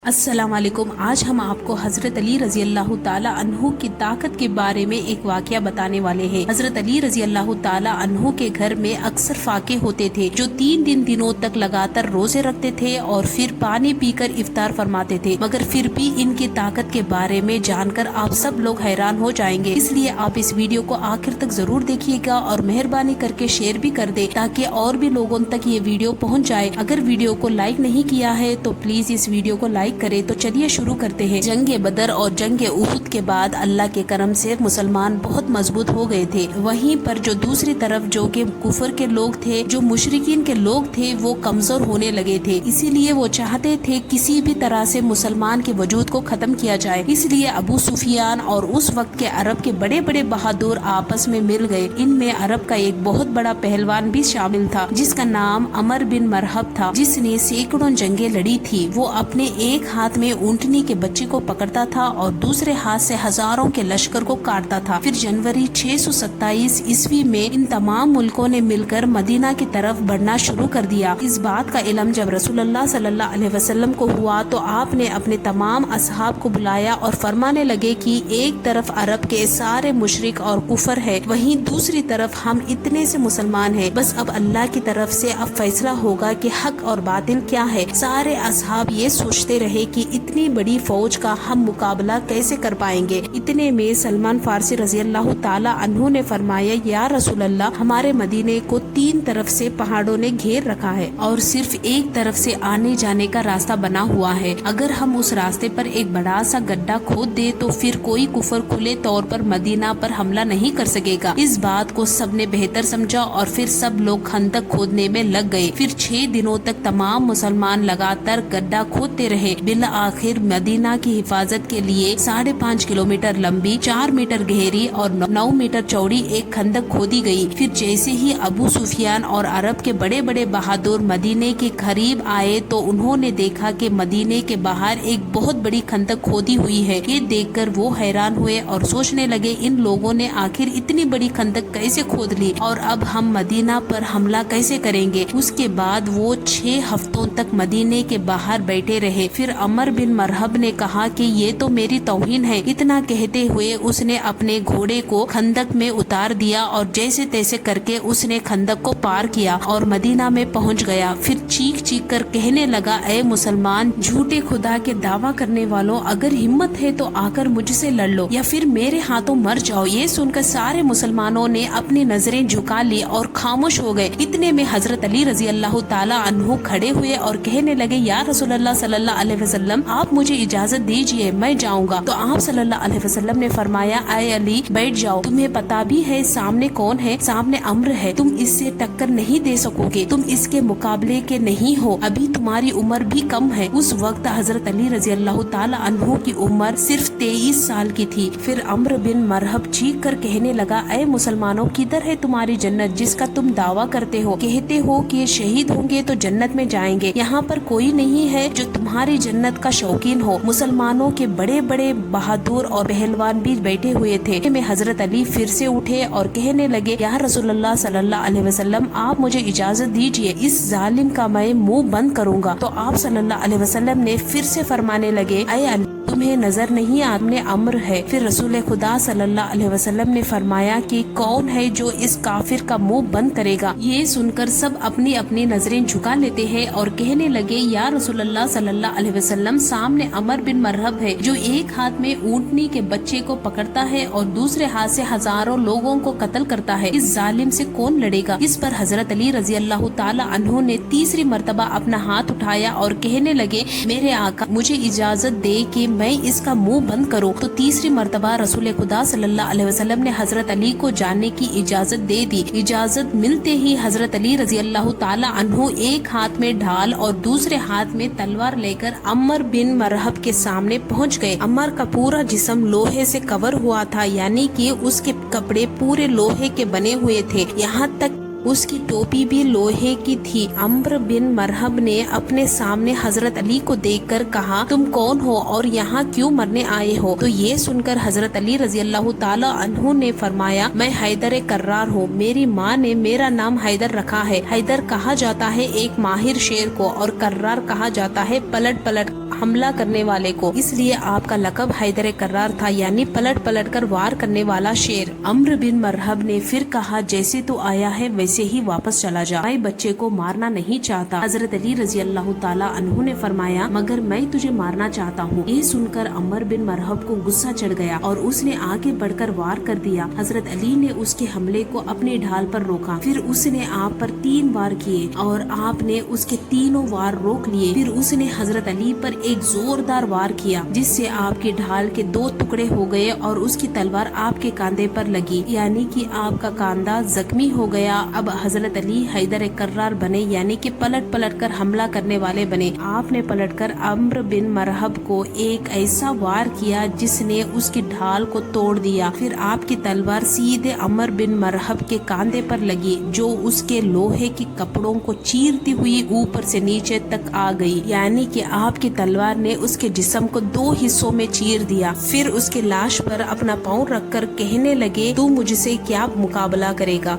السلام علیکم۔ آج ہم آپ کو حضرت علی رضی اللہ تعالیٰ عنہ کی طاقت کے بارے میں ایک واقعہ بتانے والے ہیں۔ حضرت علی رضی اللہ تعالیٰ عنہ کے گھر میں اکثر فاقے ہوتے تھے جو 3 دنوں تک لگاتار روزے رکھتے تھے اور پھر پانی پی کر افطار فرماتے تھے، مگر پھر بھی ان کی طاقت کے بارے میں جان کر آپ سب لوگ حیران ہو جائیں گے۔ اس لیے آپ اس ویڈیو کو آخر تک ضرور دیکھیے گا اور مہربانی کر کے شیئر بھی کر دیں تاکہ اور بھی لوگوں تک یہ ویڈیو پہنچ جائے۔ اگر ویڈیو کو لائک نہیں کیا ہے تو پلیز اس ویڈیو کو لائک کرے۔ تو چلیے شروع کرتے ہیں۔ جنگ بدر اور جنگ احد کے بعد اللہ کے کرم سے مسلمان بہت مضبوط ہو گئے تھے، وہیں پر جو دوسری طرف جو کہ کفر کے لوگ تھے، جو مشرکین کے لوگ تھے، وہ کمزور ہونے لگے تھے۔ اسی لیے وہ چاہتے تھے کسی بھی طرح سے مسلمان کے وجود کو ختم کیا جائے۔ اس لیے ابو سفیان اور اس وقت کے عرب کے بڑے بڑے بہادر آپس میں مل گئے۔ ان میں عرب کا ایک بہت بڑا پہلوان بھی شامل تھا جس کا نام عمر بن مرحب تھا، جس نے سینکڑوں جنگیں لڑی تھی۔ وہ اپنے ایک ہاتھ میں اونٹنی کے بچے کو پکڑتا تھا اور دوسرے ہاتھ سے ہزاروں کے لشکر کو کاٹتا تھا۔ پھر جنوری 627 عیسوی میں ان تمام ملکوں نے مل کر مدینہ کی طرف بڑھنا شروع کر دیا۔ اس بات کا علم جب رسول اللہ صلی اللہ علیہ وسلم کو ہوا تو آپ نے اپنے تمام اصحاب کو بلایا اور فرمانے لگے کہ ایک طرف عرب کے سارے مشرک اور کفر ہے، وہیں دوسری طرف ہم اتنے سے مسلمان ہیں، بس اب اللہ کی طرف سے اب فیصلہ ہوگا کہ حق اور باطل کیا ہے۔ سارے اصحاب یہ سوچتے رہے کہ اتنی بڑی فوج کا ہم مقابلہ کیسے کر پائیں گے۔ اتنے میں سلمان فارسی رضی اللہ تعالی عنہ نے فرمایا، یا رسول اللہ، ہمارے مدینے کو 3 طرف سے پہاڑوں نے گھیر رکھا ہے اور صرف ایک طرف سے آنے جانے کا راستہ بنا ہوا ہے۔ اگر ہم اس راستے پر ایک بڑا سا گڈھا کھود دے تو پھر کوئی کفر کھلے طور پر مدینہ پر حملہ نہیں کر سکے گا۔ اس بات کو سب نے بہتر سمجھا اور پھر سب لوگ خندق کھودنے میں لگ گئے۔ پھر 6 دنوں تک تمام مسلمان لگاتار گڈھا کھودتے رہے۔ بالآخر مدینہ کی حفاظت کے لیے 5.5 کلومیٹر لمبی، 4 میٹر گہری اور 9 میٹر چوڑی ایک خندق کھودی گئی۔ پھر جیسے ہی ابو سفیان اور عرب کے بڑے بڑے بہادر مدینے کے قریب آئے تو انہوں نے دیکھا کہ مدینے کے باہر ایک بہت بڑی خندق کھودی ہوئی ہے۔ یہ دیکھ کر وہ حیران ہوئے اور سوچنے لگے، ان لوگوں نے آخر اتنی بڑی خندق کیسے کھود لی اور اب ہم مدینہ پر حملہ کیسے کریں گے۔ اس کے بعد وہ 6 ہفتوں تک مدینے کے باہر بیٹھے رہے۔ پھر عمر بن مرحب نے کہا کہ یہ تو میری توہین ہے۔ اتنا کہتے ہوئے اس نے اپنے گھوڑے کو خندق میں اتار دیا اور جیسے تیسے کر کے اس نے خندق کو پار کیا اور مدینہ میں پہنچ گیا۔ پھر چیخ چیخ کر کہنے لگا، اے مسلمان، جھوٹے خدا کے دعویٰ کرنے والوں، اگر ہمت ہے تو آ کر مجھ سے لڑ لو یا پھر میرے ہاتھوں مر جاؤ۔ یہ سن کر سارے مسلمانوں نے اپنی نظریں جھکا لی اور خاموش ہو گئے۔ اتنے میں حضرت علی رضی اللہ تعالی عنہ کھڑے ہوئے اور کہنے لگے، یا رسول اللہ صلی اللہ علیہ وسلم، آپ مجھے اجازت دیجئے، میں جاؤں گا۔ تو آپ صلی اللہ علیہ وسلم نے فرمایا، اے علی، بیٹھ جاؤ، تمہیں پتا بھی ہے سامنے کون ہے؟ سامنے امر ہے، تم اس سے ٹکر نہیں دے سکو گے، تم اس کے مقابلے کے نہیں ہو، ابھی تمہاری عمر بھی کم ہے۔ اس وقت حضرت علی رضی اللہ تعالی عنہ کی عمر صرف 23 سال کی تھی۔ پھر عمر بن مرحب چیخ کر کہنے لگا، اے مسلمانوں، کدھر ہے تمہاری جنت جس کا تم دعویٰ کرتے ہو؟ کہتے ہو کہ شہید ہوں گے تو جنت میں جائیں گے، یہاں پر کوئی نہیں ہے جو تمہاری جنت کا شوقین ہو۔ مسلمانوں کے بڑے بڑے بہادر اور پہلوان بھی بیٹھے ہوئے تھے۔ میں حضرت علی پھر سے اٹھے اور کہنے لگے، یا رسول اللہ صلی اللہ علیہ وسلم، آپ مجھے اجازت دیجئے، اس ظالم کا میں منہ بند کروں گا۔ تو آپ صلی اللہ علیہ وسلم نے پھر سے فرمانے لگے، اے علی، تمہیں نظر نہیں آنے امر ہے؟ پھر رسول خدا صلی اللہ علیہ وسلم نے فرمایا کہ کون ہے جو اس کافر کا منہ بند کرے گا؟ یہ سن کر سب اپنی اپنی نظریں جھکا لیتے ہیں اور کہنے لگے، یا رسول اللہ صلی اللہ علیہ وسلم، سامنے عمر بن مرحب ہے جو ایک ہاتھ میں اونٹنی کے بچے کو پکڑتا ہے اور دوسرے ہاتھ سے ہزاروں لوگوں کو قتل کرتا ہے، اس ظالم سے کون لڑے گا؟ اس پر حضرت علی رضی اللہ تعالی عنہ نے تیسری مرتبہ اپنا ہاتھ اٹھایا اور کہنے لگے، میرے آقا، مجھے اجازت دے کہ میں اس کا منہ بند کروں۔ تو تیسری مرتبہ رسول خدا صلی اللہ علیہ وسلم نے حضرت علی کو جانے کی اجازت دے دی۔ اجازت ملتے ہی حضرت علی رضی اللہ تعالی عنہ ایک ہاتھ میں ڈھال اور دوسرے ہاتھ میں تلوار لے کر عمر بن مرحب کے سامنے پہنچ گئے۔ عمر کا پورا جسم لوہے سے کور ہوا تھا، یعنی کہ اس کے کپڑے پورے لوہے کے بنے ہوئے تھے، یہاں تک اس کی ٹوپی بھی لوہے کی تھی۔ عمر بن مرحب نے اپنے سامنے حضرت علی کو دیکھ کر کہا، تم کون ہو اور یہاں کیوں مرنے آئے ہو؟ تو یہ سن کر حضرت علی رضی اللہ تعالی عنہ نے فرمایا، میں حیدر کرار ہوں، میری ماں نے میرا نام حیدر رکھا ہے۔ حیدر کہا جاتا ہے ایک ماہر شیر کو اور کرار کہا جاتا ہے پلٹ پلٹ حملہ کرنے والے کو، اس لیے آپ کا لقب حیدر کرار تھا، یعنی پلٹ پلٹ کر وار کرنے والا شیر۔ عمرو بن مرحب نے پھر کہا جیسے تو آیا ہے ویسے ہی واپس چلا جا، میں بچے کو مارنا نہیں چاہتا۔ حضرت علی رضی اللہ تعالی عنہ نے فرمایا مگر میں تجھے مارنا چاہتا ہوں۔ یہ سن کر عمرو بن مرحب کو غصہ چڑھ گیا اور اس نے آگے بڑھ کر وار کر دیا۔ حضرت علی نے اس کے حملے کو اپنی ڈھال پر روکا، پھر اس نے آپ پر 3 وار کیے اور آپ نے اس کے تینوں وار روک لیے۔ پھر اس نے حضرت علی پر ایک زوردار وار کیا جس سے آپ کی ڈھال کے 2 ٹکڑے ہو گئے اور اس کی تلوار آپ کے کاندھے پر لگی، یعنی کہ آپ کا کاندھا زخمی ہو گیا۔ اب حضرت علی حیدر کرار بنے، یعنی کہ پلٹ پلٹ کر حملہ کرنے والے بنے۔ آپ نے پلٹ کر عمرو بن مرحب کو ایک ایسا وار کیا جس نے اس کی ڈھال کو توڑ دیا۔ پھر آپ کی تلوار سیدھے عمرو بن مرحب کے کاندھے پر لگی جو اس کے لوہے کے کپڑوں کو چیرتی ہوئی اوپر سے نیچے تک آ گئی، یعنی کہ آپ کی تلوار نے اس کے جسم کو 2 حصوں میں چیر دیا۔ پھر اس کی لاش پر اپنا پاؤں رکھ کر کہنے لگے تو مجھ سے کیا مقابلہ کرے گا،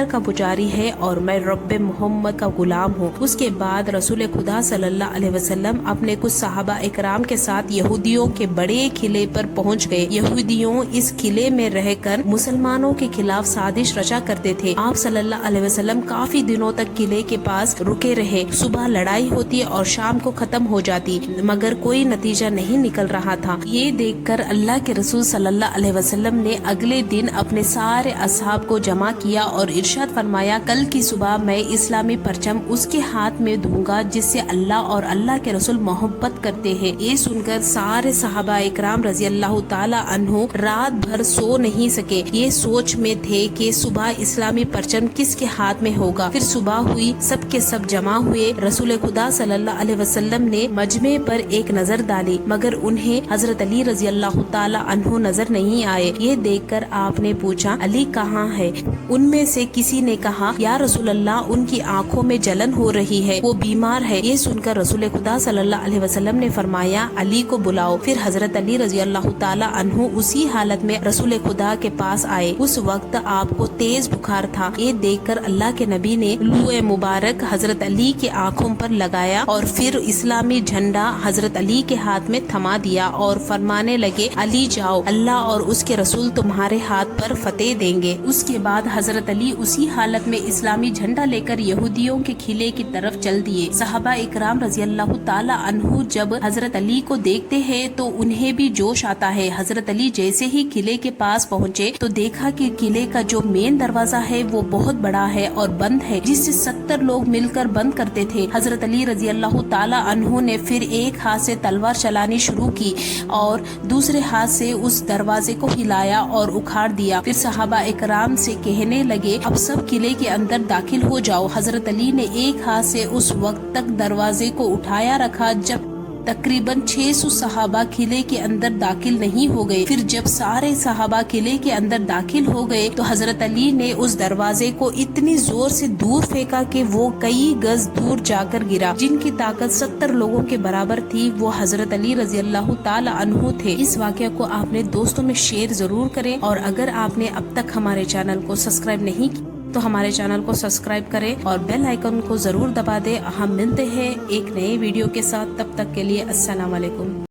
کا پجاری ہے اور میں رب محمد کا غلام ہوں۔ اس کے بعد رسول خدا صلی اللہ علیہ وسلم اپنے کچھ صحابہ اکرام کے ساتھ یہودیوں کے بڑے قلعے پر پہنچ گئے۔ یہودیوں اس قلعے میں رہ کر مسلمانوں کے خلاف سازش رچا کرتے تھے۔ آپ صلی اللہ علیہ وسلم کافی دنوں تک قلعے کے پاس رکے رہے۔ صبح لڑائی ہوتی اور شام کو ختم ہو جاتی مگر کوئی نتیجہ نہیں نکل رہا تھا۔ یہ دیکھ کر اللہ کے رسول صلی اللہ علیہ وسلم نے اگلے دن اپنے سارے اصحاب کو جمع کیا اور ارشاد فرمایا کل کی صبح میں اسلامی پرچم اس کے ہاتھ میں دوں گا جس سے اللہ اور اللہ کے رسول محبت کرتے ہیں۔ یہ سن کر سارے صحابہ اکرام رضی اللہ تعالی عنہ رات بھر سو نہیں سکے، یہ سوچ میں تھے کہ صبح اسلامی پرچم کس کے ہاتھ میں ہوگا۔ پھر صبح ہوئی، سب کے سب جمع ہوئے۔ رسول خدا صلی اللہ علیہ وسلم نے مجمع پر ایک نظر ڈالی مگر انہیں حضرت علی رضی اللہ تعالی عنہ نظر نہیں آئے۔ یہ دیکھ کر آپ نے پوچھا علی کہاں ہے؟ ان میں سے کسی نے کہا یا رسول اللہ ان کی آنکھوں میں جلن ہو رہی ہے، وہ بیمار ہے۔ یہ سن کر رسول خدا صلی اللہ علیہ وسلم نے فرمایا علی کو بلاؤ۔ پھر حضرت علی رضی اللہ تعالی عنہ اسی حالت میں رسول خدا کے پاس آئے۔ اس وقت آپ کو تیز بخار تھا۔ یہ دیکھ کر اللہ کے نبی نے لوح مبارک حضرت علی کی آنکھوں پر لگایا اور پھر اسلامی جھنڈا حضرت علی کے ہاتھ میں تھما دیا اور فرمانے لگے علی جاؤ، اللہ اور اس کے رسول تمہارے ہاتھ پر فتح دیں گے۔ اس کے بعد حضرت علی اسی حالت میں اسلامی جھنڈا لے کر یہودیوں کے قلعے کی طرف چل دیے۔ صحابہ اکرام رضی اللہ تعالی عنہ جب حضرت علی کو دیکھتے ہیں تو انہیں بھی جوش آتا ہے۔ حضرت علی جیسے ہی قلعے کے پاس پہنچے تو دیکھا کہ قلعے کا جو مین دروازہ ہے وہ بہت بڑا ہے اور بند ہے، جس سے 70 لوگ مل کر بند کرتے تھے۔ حضرت علی رضی اللہ تعالی عنہ نے پھر ایک ہاتھ سے تلوار چلانی شروع کی اور دوسرے ہاتھ سے اس دروازے کو ہلایا اور اکھاڑ دیا۔ پھر صحابہ اکرام سے کہنے لگے اب سب قلعے کے اندر داخل ہو جاؤ۔ حضرت علی نے ایک ہاتھ سے اس وقت تک دروازے کو اٹھایا رکھا جب تقریباً 600 صحابہ قلعے کے اندر داخل نہیں ہو گئے۔ پھر جب سارے صحابہ قلعے کے اندر داخل ہو گئے تو حضرت علی نے اس دروازے کو اتنی زور سے دور پھینکا کہ وہ کئی گز دور جا کر گرا۔ جن کی طاقت 70 لوگوں کے برابر تھی وہ حضرت علی رضی اللہ تعالی عنہ تھے۔ اس واقعہ کو آپ نے دوستوں میں شیئر ضرور کریں اور اگر آپ نے اب تک ہمارے چینل کو سبسکرائب نہیں کیا تو ہمارے چینل کو سبسکرائب کریں اور بیل آئیکن کو ضرور دبا دیں۔ ہم ملتے ہیں ایک نئے ویڈیو کے ساتھ، تب تک کے لیے السلام علیکم۔